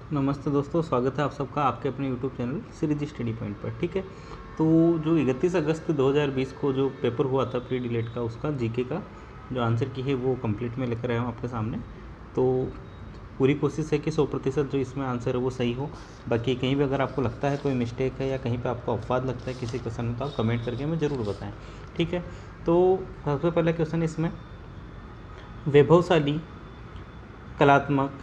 नमस्ते दोस्तों, स्वागत है आप सबका आपके अपने YouTube channel series study point पर। ठीक है, तो जो 31 अगस्त 2020 को जो पेपर हुआ था प्री डिलेट का, उसका जीके का जो आंसर की है वो कंप्लीट में लेकर आया हूँ आपके सामने। तो पूरी कोशिश है कि 100% जो इसमें आंसर है वो सही हो। बाकी कहीं भी अगर आपको लगता है कोई मिस्टेक है या कहीं पे आपको अपवाद लगता है किसी क्वेश्चन में, तो आप कमेंट करके हमें ज़रूर बताएं। ठीक है, तो सबसे पहला क्वेश्चन इसमें, वैभवशाली कलात्मक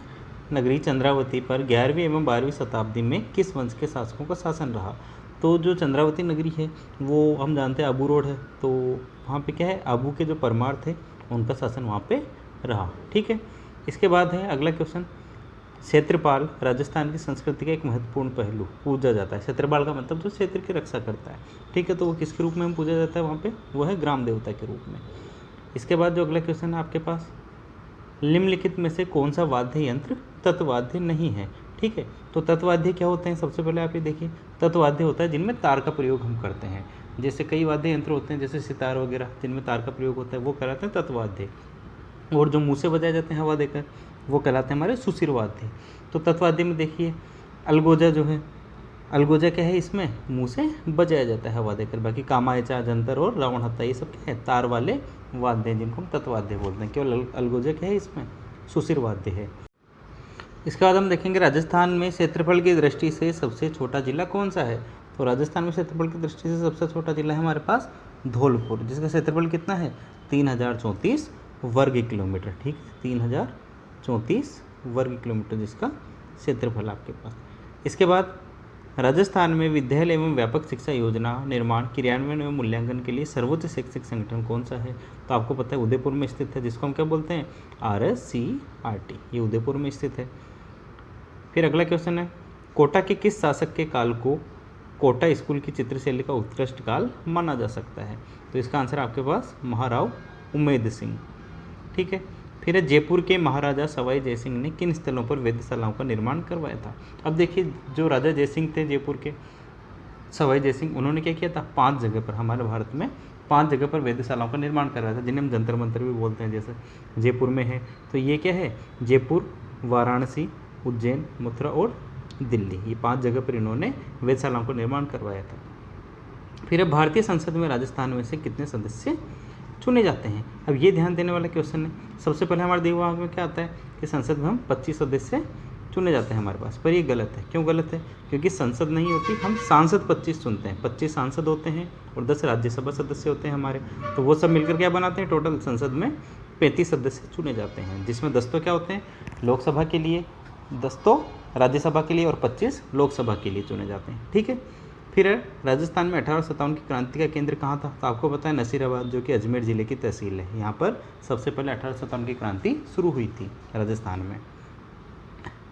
नगरी चंद्रावती पर 11वीं एवं 12वीं शताब्दी में किस वंश के शासकों का शासन रहा। तो जो चंद्रावती नगरी है वो हम जानते हैं आबू रोड है, तो वहाँ पे क्या है, आबू के जो परमार थे उनका शासन वहाँ पे रहा। ठीक है, इसके बाद है अगला क्वेश्चन, क्षेत्रपाल राजस्थान की संस्कृति का एक महत्वपूर्ण पहलू पूजा जाता है। क्षेत्रपाल का मतलब जो क्षेत्र की रक्षा करता है। ठीक है, तो वो किसके रूप में हम पूजा जाता है वहाँ पे, वो है ग्राम देवता के रूप में। इसके बाद जो अगला क्वेश्चन है आपके पास, निम्नलिखित में से कौन सा वाद्य यंत्र तत्वाद्य नहीं है। ठीक है, तो तत्वाद्य क्या होते हैं, सबसे पहले आप ये देखिए, तत्वाद्य होता है जिनमें तार का प्रयोग हम करते हैं। जैसे कई वाद्य यंत्र होते हैं जैसे सितार वगैरह, जिनमें तार का प्रयोग होता है, वो कहलाते हैं तत्वाद्य। और जो मुँह से बजाए जाते हैं हवा देकर, वो कहलाते हैं हमारे सुशिर वाद्य। तो तत्वाद्य में देखिए, अलगोजा जो है, अलगोजा क्या है, इसमें मुंह से बजाया जाता है हवा देकर। बाकी कामायचा, जंतर और रावण हत्ता, ये सब क्या है, तार वाले वाद्य हैं जिनको हम तत्वाद्य बोलते हैं। केवल अलगोजा क्या है, इसमें सुशिर वाद्य है। इसके बाद हम देखेंगे राजस्थान में क्षेत्रफल की दृष्टि से सबसे छोटा जिला कौन सा है। तो राजस्थान में क्षेत्रफल की दृष्टि से सबसे छोटा जिला है हमारे पास धौलपुर, जिसका क्षेत्रफल कितना है, 3034 वर्ग किलोमीटर। ठीक है, 3034 वर्ग किलोमीटर जिसका क्षेत्रफल आपके पास। इसके बाद राजस्थान में विद्यालय एवं व्यापक शिक्षा योजना निर्माण, क्रियान्वयन एवं मूल्यांकन के लिए सर्वोच्च शैक्षिक संगठन कौन सा है। तो आपको पता है उदयपुर में स्थित है, जिसको हम क्या बोलते हैं, RSCRT, ये उदयपुर में स्थित है। फिर अगला क्वेश्चन है, कोटा के किस शासक के काल को कोटा स्कूल की चित्रशैली का उत्कृष्ट काल माना जा सकता है। तो इसका आंसर आपके पास महाराव उमेद सिंह। ठीक है, फिर जयपुर के महाराजा सवाई जयसिंह ने किन स्थलों पर वेधशालाओं का निर्माण करवाया था। अब देखिए, जो राजा जयसिंह थे जयपुर के, सवाई जयसिंह, उन्होंने क्या किया था, 5 जगह पर, हमारे भारत में 5 जगह पर वेधशालाओं का निर्माण करवाया था, जिन्हें हम जंतर मंतर भी बोलते हैं। जैसे जयपुर में है तो ये क्या है, जयपुर, वाराणसी, उज्जैन, मथुरा और दिल्ली, ये 5 जगह पर इन्होंने वेधशालाओं का निर्माण करवाया था। फिर अब भारतीय संसद में राजस्थान में से कितने सदस्य चुने जाते हैं। अब ये ध्यान देने वाला क्वेश्चन है। सबसे पहले हमारे दिमाग में क्या आता है कि संसद में हम 25 सदस्य चुने जाते हैं हमारे पास, पर ये गलत है। क्यों गलत है, क्योंकि संसद नहीं होती, हम सांसद 25 चुनते हैं। 25 सांसद होते हैं और 10 राज्यसभा सदस्य होते हैं हमारे, तो वो सब मिलकर क्या बनाते हैं, टोटल संसद में 35 सदस्य चुने जाते हैं, जिसमें 10 तो क्या होते हैं लोकसभा के लिए, 10 तो राज्यसभा के लिए और 25 लोकसभा के लिए चुने जाते हैं। ठीक है, फिर राजस्थान में 1857 की क्रांति का केंद्र कहाँ था। तो आपको पता है नसीराबाद, जो कि अजमेर ज़िले की तहसील है, यहाँ पर सबसे पहले 1857 की क्रांति शुरू हुई थी राजस्थान में।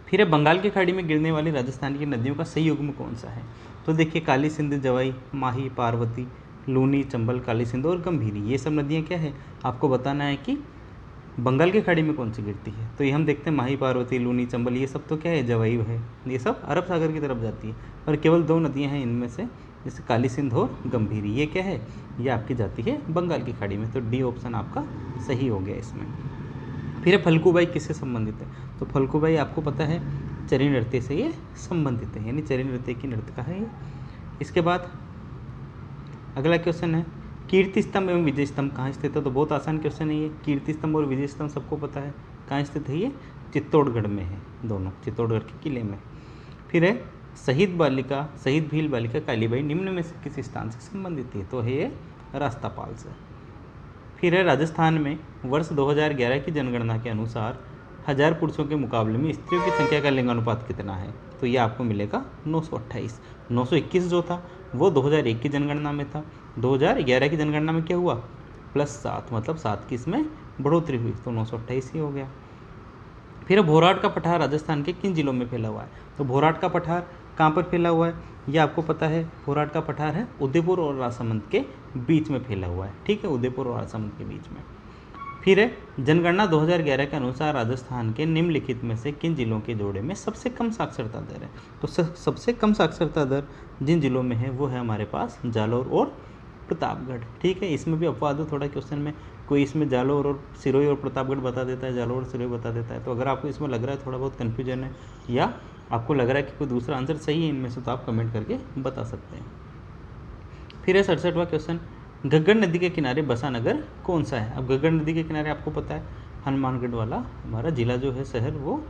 फिर बंगाल की खाड़ी में गिरने वाली राजस्थान की नदियों का सही युग्म कौन सा है। तो देखिए, काली सिंध, जवाई, माही, पार्वती, लूनी, चंबल, काली सिंध और गंभीरी, ये सब नदियाँ क्या है, आपको बताना है कि बंगाल की खाड़ी में कौन सी गिरती है। तो ये हम देखते हैं माही, पार्वती, लूनी, चंबल, ये सब तो क्या है, जवायु है, ये सब अरब सागर की तरफ जाती है। और केवल 2 नदियां हैं इनमें से, जैसे काली सिंध और गंभीरी, ये क्या है, ये आपकी जाती है बंगाल की खाड़ी में। तो डी ऑप्शन आपका सही हो गया इसमें। फिर फल्गुबाई किससे संबंधित है। तो फल्गुबाई आपको पता है चरी नृत्य से ये संबंधित है, यानी चरी नृत्य की नृत्यिका है ये। इसके बाद अगला क्वेश्चन है, कीर्ति स्तंभ एवं विजय स्तंभ कहाँ स्थित है। तो बहुत आसान क्वेश्चन है ये। कीर्ति स्तंभ और विजय स्तंभ सबको पता है कहाँ स्थित है, ये चित्तौड़गढ़ में है, दोनों चित्तौड़गढ़ के किले में। फिर है शहीद बालिका, शहीद भील बालिका कालीबाई निम्न में से किस स्थान से संबंधित है। तो है ये रास्तापाल से। फिर है राजस्थान में वर्ष 2011 की जनगणना के अनुसार 1000 पुरुषों के मुकाबले में स्त्रियों की संख्या का लिंगानुपात कितना है। तो ये आपको मिलेगा 928। 921 जो था वो 2001 की जनगणना में था, 2011 की जनगणना में क्या हुआ, +7, मतलब 7 की इसमें बढ़ोतरी हुई, तो 928 ही हो गया। फिर भोराट का पठार राजस्थान के किन जिलों में फैला हुआ है। तो भोराट का पठार कहाँ पर फैला हुआ है, ये आपको पता है, भोराट का पठार है उदयपुर और राजसमंद के बीच में फैला हुआ है। ठीक है, उदयपुर और राजसमंद के बीच में। फिर है जनगणना 2011 के अनुसार राजस्थान के निम्नलिखित में से किन जिलों के जोड़े में सबसे कम साक्षरता दर है। तो सबसे कम साक्षरता दर जिन जिलों में है वो है हमारे पास जालौर और प्रतापगढ़। ठीक है, इसमें भी अपवाद है थोड़ा क्वेश्चन में, कोई इसमें जालौर और सिरोही और प्रतापगढ़ बता देता है, जालौर और सिरोही बता देता है। तो अगर आपको इसमें लग रहा है थोड़ा बहुत कन्फ्यूजन है या आपको लग रहा है कि कोई दूसरा आंसर सही है इनमें से तो आप कमेंट करके बता सकते हैं। फिर है 67वां क्वेश्चन, घग्गर नदी के किनारे बसा नगर कौन सा है। अब घग्गर नदी के किनारे आपको पता है हनुमानगढ़ वाला हमारा जिला जो है, शहर वो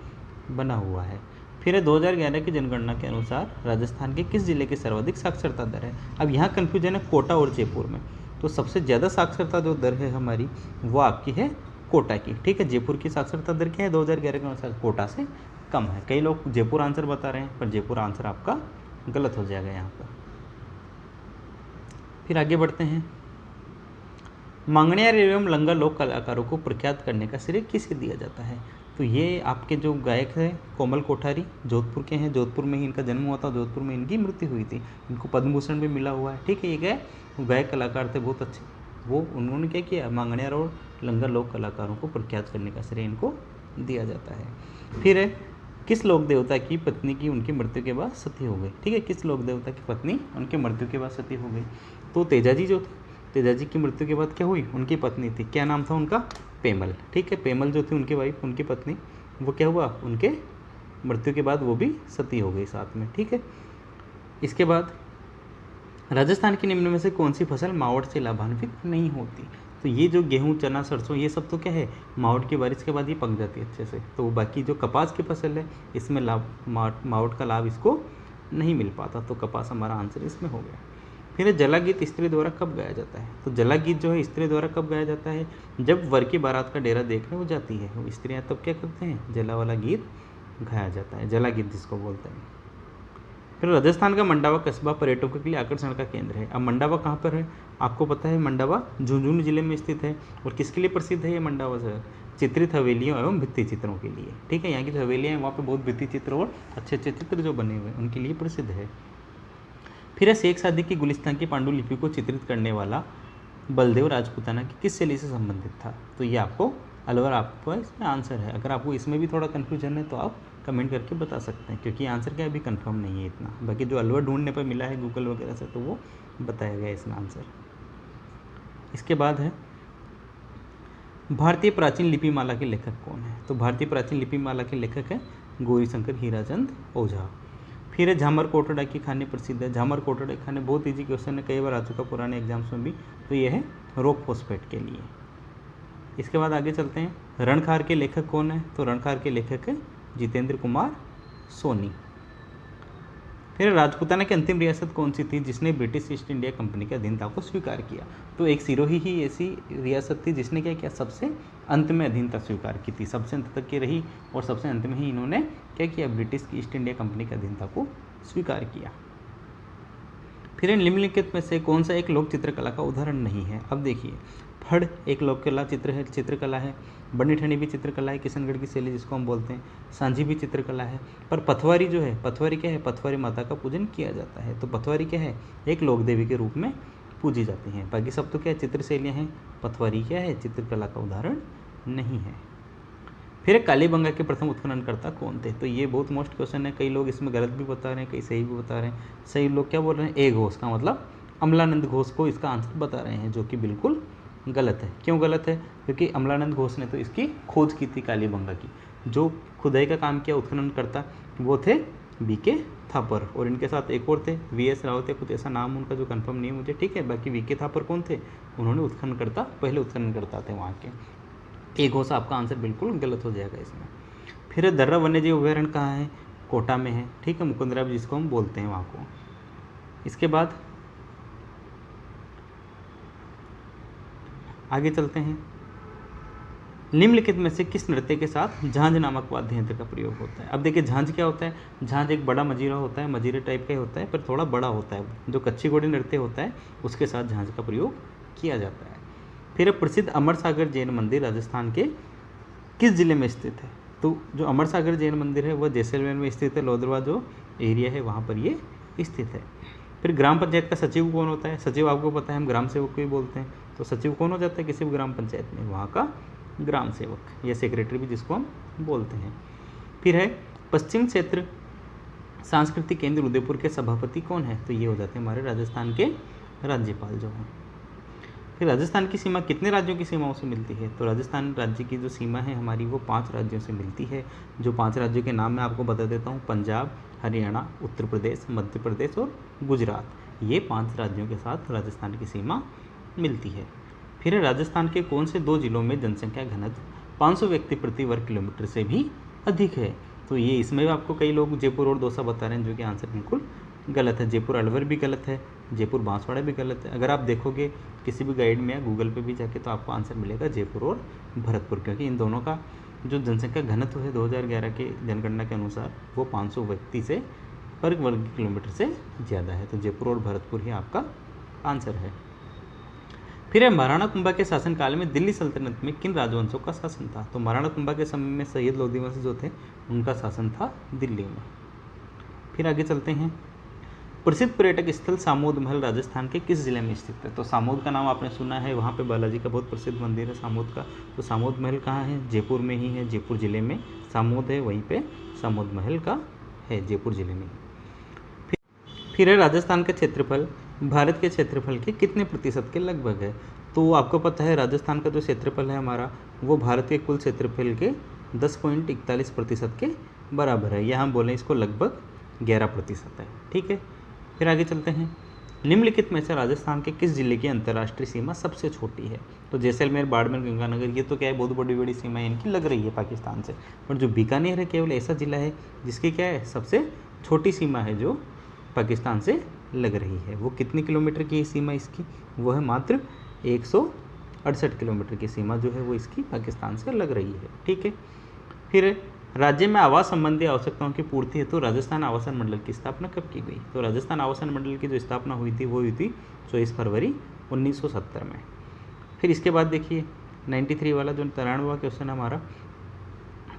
बना हुआ है। फिर है 2011 की जनगणना के अनुसार राजस्थान के किस जिले की सर्वाधिक साक्षरता दर है। अब यहाँ कन्फ्यूजन है कोटा और जयपुर में, तो सबसे ज़्यादा साक्षरता जो दर है हमारी वो आपकी है कोटा की, ठीक है। जयपुर की साक्षरता दर क्या है 2011 के अनुसार, कोटा से कम है। कई लोग जयपुर आंसर बता रहे हैं पर जयपुर आंसर आपका गलत हो जाएगा यहाँ पर। फिर आगे बढ़ते हैं, मांगणियार एवं लंगा लोक कलाकारों को प्रख्यात करने का श्रेय किसे दिया जाता है। तो ये आपके जो गायक हैं कोमल कोठारी जोधपुर के हैं, जोधपुर में ही इनका जन्म हुआ था, जोधपुर में इनकी मृत्यु हुई थी, इनको पद्म भूषण भी मिला हुआ है, ठीक है। ये गायक कलाकार थे बहुत अच्छे, वो उन्होंने क्या किया, मांगणियार और लंगा लोक कलाकारों को प्रख्यात करने का श्रेय इनको दिया जाता है। फिर है किस लोक देवता की पत्नी की उनकी मृत्यु के बाद सती हो गई, ठीक है। किस लोक देवता की पत्नी उनकी मृत्यु के बाद सती हो गई, तो तेजाजी जो थे, तेजाजी की मृत्यु के बाद क्या हुई, उनकी पत्नी थी, क्या नाम था उनका, पेमल, ठीक है। पेमल जो थी उनकी वाइफ, उनकी पत्नी, वो क्या हुआ, उनके मृत्यु के बाद वो भी सती हो गई साथ में, ठीक है। इसके बाद राजस्थान की निम्न में से कौन सी फसल मावठ से लाभान्वित नहीं होती। तो ये जो गेहूं चना सरसों ये सब तो क्या है मावठ की बारिश के बाद ही पक जाती है अच्छे से, तो बाकी जो कपास की फसल है इसमें मावठ का लाभ इसको नहीं मिल पाता, तो कपास हमारा आंसर इसमें हो गया। फिर जला गीत स्त्री द्वारा कब गाया जाता है। तो जला गीत जो है स्त्री द्वारा कब गाया जाता है, जब वर की बारात का डेरा देखने वो जाती है, वो स्त्रियाँ तब क्या करते हैं, जला वाला गीत गाया जाता है, जला गीत जिसको बोलते हैं। फिर राजस्थान का मंडावा कस्बा पर्यटकों के लिए आकर्षण का केंद्र है। अब मंडावा कहाँ पर है, आपको पता है मंडावा झुंझुनू जिले में स्थित है, और किसके लिए प्रसिद्ध है ये मंडावा शहर, चित्रित हवेलियों एवं भित्ति चित्रों के लिए, ठीक है। यहाँ की जो हवेलियाँ हैं वहाँ पे बहुत भित्ति चित्र और अच्छे अच्छे चित्र जो बने हुए हैं उनके लिए प्रसिद्ध है। फिर है शेख सादी की गुलिस्तान की पांडुलिपि को चित्रित करने वाला बलदेव राजपूताना की किस शैली से संबंधित था। तो ये आपको अलवर आपको इसमें आंसर है। अगर आपको इसमें भी थोड़ा कन्फ्यूजन है तो आप कमेंट करके बता सकते हैं, क्योंकि आंसर क्या अभी कंफर्म नहीं है इतना, बाकी जो अलवर ढूंढने पर मिला है गूगल वगैरह से तो वो बताया गया इसमें आंसर। इसके बाद है भारतीय प्राचीन लिपिमाला के लेखक कौन है। तो भारतीय प्राचीन लिपिमाला के लेखक है गौरीशंकर हीराचंद ओझा। फिर है झामर कोटड़ा की खाने प्रसिद्ध है। झामर कोटड़ा की खाने बहुत ईजी क्वेश्चन है, कई बार आ चुका पुराने एग्जाम्स में भी, तो ये है रॉक फॉस्फेट के लिए। इसके बाद आगे चलते हैं, रणखार के लेखक कौन है। तो रणखार के लेखक है जितेंद्र कुमार सोनी। फिर राजपूताना की अंतिम रियासत कौन सी थी जिसने ब्रिटिश ईस्ट इंडिया कंपनी की अधीनता को स्वीकार किया। तो एक सिरोही ही ऐसी रियासत थी जिसने क्या किया, सबसे अंत में अधीनता स्वीकार की थी, सबसे अंत तक की रही और सबसे अंत में ही इन्होंने क्या किया, ब्रिटिश की ईस्ट इंडिया कंपनी की अधीनता को स्वीकार किया। फिर इन निम्नलिखित में से कौन सा एक लोक चित्रकला का उदाहरण नहीं है। अब देखिए, फड़ एक लोककला चित्रकला है, बनी ठनी भी चित्रकला है, किशनगढ़ की शैली जिसको हम बोलते हैं, सांझी भी चित्रकला है, पर पथवारी जो है, पथवारी क्या है, पथवारी माता का पूजन किया जाता है, तो पथवारी क्या है, एक लोक देवी के रूप में पूजी जाती हैं। बाकी सब तो क्या है, चित्र शैलियाँ हैं, पथवारी क्या है, चित्रकला का उदाहरण नहीं है। फिर कालीबंगा के प्रथम उत्खननकर्ता कौन थे। तो ये बहुत मोस्ट क्वेश्चन है, कई लोग इसमें गलत भी बता रहे हैं, कई सही भी बता रहे हैं। सही लोग क्या बोल रहे हैं, ए घोष का मतलब अमलानंद घोष को इसका आंसर बता रहे हैं, जो कि बिल्कुल गलत है। क्यों गलत है, क्योंकि अमलानंद घोष ने तो इसकी खोज की थी कालीबंगा की। जो खुदाई का काम किया उत्खननकर्ता वो थे बीके थापर, और इनके साथ एक और थे वीएस राव थे, कुछ ऐसा नाम उनका जो कंफर्म नहीं है मुझे, ठीक है। बाकी बीके थापर कौन थे, उन्होंने उत्खननकर्ता, पहले उत्खननकर्ता थे वहाँ के। एक घोष आपका आंसर बिल्कुल गलत हो जाएगा इसमें। फिर दर्रा वन्यजीव अभयारण्य कहाँ है, कोटा में है, ठीक है, मुकुंदरा जिसको हम बोलते हैं वहाँ को। इसके बाद आगे चलते हैं, निम्नलिखित में से किस नृत्य के साथ झांझ नामक वाद्य यंत्र का प्रयोग होता है। अब देखिए झांझ क्या होता है, झांझ एक बड़ा मजीरा होता है, मजीरे टाइप का ही होता है पर थोड़ा बड़ा होता है, जो कच्ची घोड़ी नृत्य होता है उसके साथ झांझ का प्रयोग किया जाता है। फिर प्रसिद्ध अमर सागर जैन मंदिर राजस्थान के किस जिले में स्थित है। तो जो अमर सागर जैन मंदिर है वह जैसलमेर में स्थित है, लोदरवा जो एरिया है वहाँ पर ये स्थित है। फिर ग्राम पंचायत का सचिव कौन होता है। सचिव आपको पता है हम ग्राम सेवक को ही बोलते हैं, तो सचिव कौन हो जाता है किसी भी ग्राम पंचायत में, वहाँ का ग्राम सेवक या सेक्रेटरी भी जिसको हम बोलते हैं। फिर है पश्चिम क्षेत्र सांस्कृतिक केंद्र उदयपुर के सभापति कौन है। तो ये हो जाते हैं हमारे राजस्थान के राज्यपाल जो हैं। फिर राजस्थान की सीमा कितने राज्यों की सीमाओं से मिलती है? तो राजस्थान राज्य की जो सीमा है हमारी वो 5 राज्यों से मिलती है। जो 5 राज्यों के नाम मैं आपको बता देता हूँ, पंजाब, हरियाणा, उत्तर प्रदेश, मध्य प्रदेश और गुजरात। ये 5 राज्यों के साथ राजस्थान की सीमा मिलती है। फिर राजस्थान के कौन से 2 जिलों में जनसंख्या घनत्व 500 व्यक्ति प्रति वर्ग किलोमीटर से भी अधिक है? तो ये इसमें भी आपको कई लोग जयपुर और दौसा बता रहे हैं, जो कि आंसर बिल्कुल गलत है। जयपुर अलवर भी गलत है, जयपुर बांसवाड़ा भी गलत है। अगर आप देखोगे किसी भी गाइड में या गूगल पे भी जाके तो आपको आंसर मिलेगा जयपुर और भरतपुर, क्योंकि इन दोनों का जो जनसंख्या घनत्व है 2011 के जनगणना के अनुसार वो 500 व्यक्ति से पर वर्ग किलोमीटर से ज़्यादा है। तो जयपुर और भरतपुर ही आपका आंसर है। फिर है महाराणा कुंभा के शासनकाल में दिल्ली सल्तनत में किन राजवंशों का शासन था? तो महाराणा कुंभा के समय में सैयद लोधी वंश जो थे उनका शासन था दिल्ली में। फिर आगे चलते हैं। प्रसिद्ध पर्यटक स्थल सामोद महल राजस्थान के किस जिले में स्थित है? तो सामोद का नाम आपने सुना है, वहाँ पे बालाजी का बहुत प्रसिद्ध मंदिर है सामोद का। तो सामोद महल कहाँ है? जयपुर में ही है। जयपुर जिले में सामोद है, वहीं पे सामोद महल का है, जयपुर जिले में। फिर है राजस्थान का क्षेत्रफल भारत के क्षेत्रफल के कितने प्रतिशत के लगभग है? तो आपको पता है राजस्थान का जो क्षेत्रफल है हमारा वो भारत के कुल क्षेत्रफल के 10.41% के बराबर है, या हम बोलें इसको लगभग 11% है। ठीक है, फिर आगे चलते हैं। निम्नलिखित में से राजस्थान के किस जिले की अंतर्राष्ट्रीय सीमा सबसे छोटी है? तो जैसलमेर, बाड़मेर, गंगानगर, ये तो क्या है बहुत बड़ी बड़ी सीमाएं इनकी लग रही है पाकिस्तान से, पर जो बीकानेर है केवल ऐसा जिला है जिसकी क्या है सबसे छोटी सीमा है जो पाकिस्तान से लग रही है। वो कितने किलोमीटर की सीमा इसकी? वो है मात्र 168 किलोमीटर की सीमा जो है वो इसकी पाकिस्तान से लग रही है। ठीक है, फिर राज्य में आवास संबंधी आवश्यकताओं की पूर्ति हेतु राजस्थान आवासन मंडल की स्थापना कब की गई? तो राजस्थान आवासन मंडल की जो स्थापना हुई थी वो हुई थी 24 फरवरी 1970 में। फिर इसके बाद देखिए 93 वाला जो 93वां क्वेश्चन है हमारा।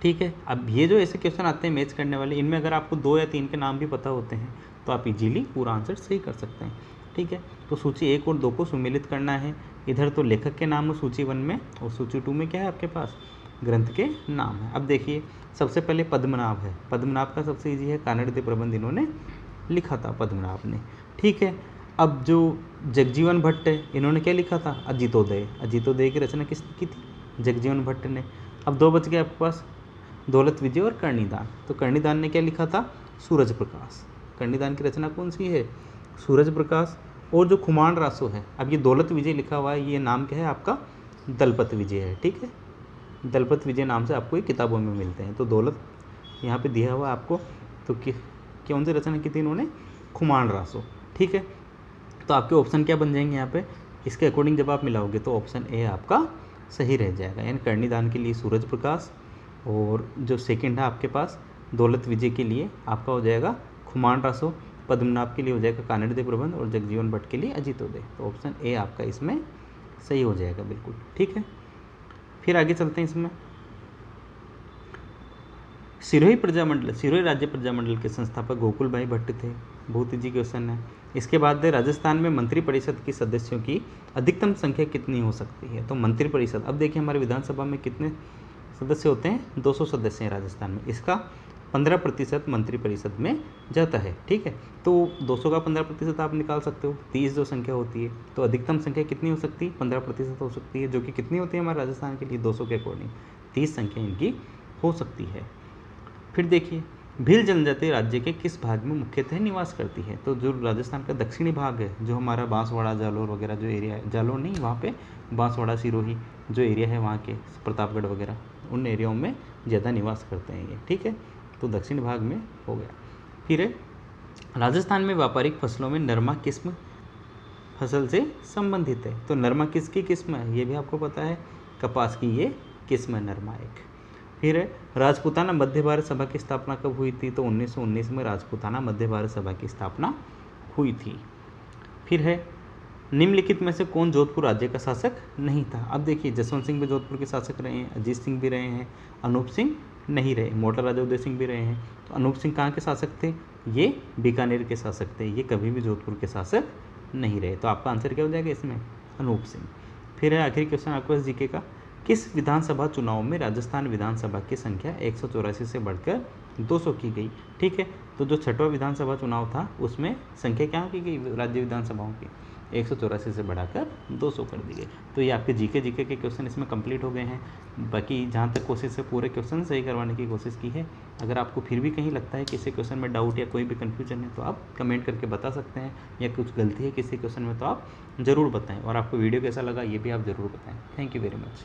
ठीक है, अब ये जो ऐसे क्वेश्चन आते हैं मैच करने वाले, इनमें अगर आपको 2 या 3 के नाम भी पता होते हैं तो आप इजीली पूरा आंसर सही कर सकते हैं। ठीक है, तो सूची 1 और 2 को सुमेलित करना है। इधर तो लेखक के नाम है सूची 1 में, और सूची 2 में क्या है आपके पास ग्रंथ के नाम है। अब देखिए सबसे पहले पद्मनाभ है। पद्मनाभ का सबसे ईजी है, कानड़ प्रबंध इन्होंने लिखा था पद्मनाभ ने। ठीक है, अब जो जगजीवन भट्ट है इन्होंने क्या लिखा था? अजितोदय। अजितोदय की रचना किसने की थी? जगजीवन भट्ट ने। अब 2 बच गए आपके पास, दौलत विजय और कर्णिदान। तो कर्णिदान ने क्या लिखा था? सूरज प्रकाश। कर्णिदान की रचना कौन सी है? सूरज प्रकाश। और जो खुमान रासो है, अब ये दौलत विजय लिखा हुआ है, ये नाम क्या है आपका? दलपत विजय है। ठीक है, दलपत विजय नाम से आपको ये किताबों में मिलते हैं। तो दौलत यहाँ पे दिया हुआ है आपको, तो कौन सी रचना की थी इन्होंने? खुमान रासो। ठीक है, तो आपके ऑप्शन क्या बन जाएंगे यहाँ पे? इसके अकॉर्डिंग जब आप मिलाओगे तो ऑप्शन ए आपका सही रह जाएगा, यानी कर्णिदान के लिए सूरज प्रकाश, और जो सेकंड है आपके पास दौलत विजय के लिए आपका हो जाएगा खुमान रासो, पद्मनाभ के लिए हो जाएगा कानड़ प्रबंध, और जगजीवन भट्ट के लिए अजितोदय। तो ऑप्शन ए आपका इसमें सही हो जाएगा बिल्कुल। ठीक है, फिर आगे चलते हैं। इसमें सिरोही प्रजामंडल, सिरोही राज्य प्रजामंडल के संस्थापक गोकुल भाई भट्ट थे। बहुत ईजी क्वेश्चन है। इसके बाद राजस्थान में मंत्रिपरिषद की सदस्यों की अधिकतम संख्या कितनी हो सकती है? तो मंत्रिपरिषद, अब देखिए हमारे विधानसभा में कितने सदस्य होते हैं? 200 सदस्य हैं राजस्थान में। इसका 15% मंत्रिपरिषद में जाता है। ठीक है, तो 200 का 15% आप निकाल सकते हो, 30 जो संख्या होती है। तो अधिकतम संख्या कितनी हो सकती है? 15% हो सकती है, जो कि कितनी होती है हमारे राजस्थान के लिए? 200 के अकॉर्डिंग 30 संख्या इनकी हो सकती है। फिर देखिए भील जनजाति राज्य के किस भाग में मुख्यतः निवास करती है? तो जो राजस्थान का दक्षिणी भाग है, जो हमारा बांसवाड़ा, जालोर वगैरह जो एरिया है, जालोर नहीं, वहाँ पे बांसवाड़ा, सिरोही जो एरिया है वहाँ के, प्रतापगढ़ वगैरह, उन एरियाओं में ज़्यादा निवास करते हैं ये। ठीक है, तो दक्षिण भाग में हो गया। फिर राजस्थान में व्यापारिक फसलों में नरमा किस्म फसल से संबंधित है। तो नरमा किसकी किस्म है? ये भी आपको पता है, कपास की ये किस्म है नरमा एक। फिर राजपूताना मध्य भारत सभा की स्थापना कब हुई थी? तो 1919 में राजपूताना मध्य भारत सभा की स्थापना हुई थी। फिर है निम्नलिखित में से कौन जोधपुर राज्य का शासक नहीं था? अब देखिए जसवंत सिंह भी जोधपुर के शासक रहे हैं, अजीत सिंह भी रहे हैं, अनूप सिंह नहीं रहे, मोटा राजा उदय सिंह भी रहे हैं। तो अनूप सिंह कहाँ के शासक थे? ये बीकानेर के शासक थे, ये कभी भी जोधपुर के शासक नहीं रहे। तो आपका आंसर क्या हो जाएगा इसमें? अनूप सिंह। फिर है आखिरी क्वेश्चन आपके पास जीके का, किस विधानसभा चुनाव में राजस्थान विधानसभा की संख्या 184 से बढ़कर 200 की गई? ठीक है, तो जो 6वां विधानसभा चुनाव था उसमें संख्या क्या की गई राज्य विधानसभाओं की? 184 से बढ़ाकर 200 कर दिए। तो ये आपके जीके के क्वेश्चन इसमें कंप्लीट हो गए हैं। बाकी जहाँ तक कोशिश है पूरे क्वेश्चन सही करवाने की कोशिश की है। अगर आपको फिर भी कहीं लगता है किसी क्वेश्चन में डाउट या कोई भी कन्फ्यूजन है तो आप कमेंट करके बता सकते हैं, या कुछ गलती है किसी क्वेश्चन में तो आप ज़रूर बताएं। और आपको वीडियो कैसा लगा ये भी आप ज़रूर बताएं। Thank you very much.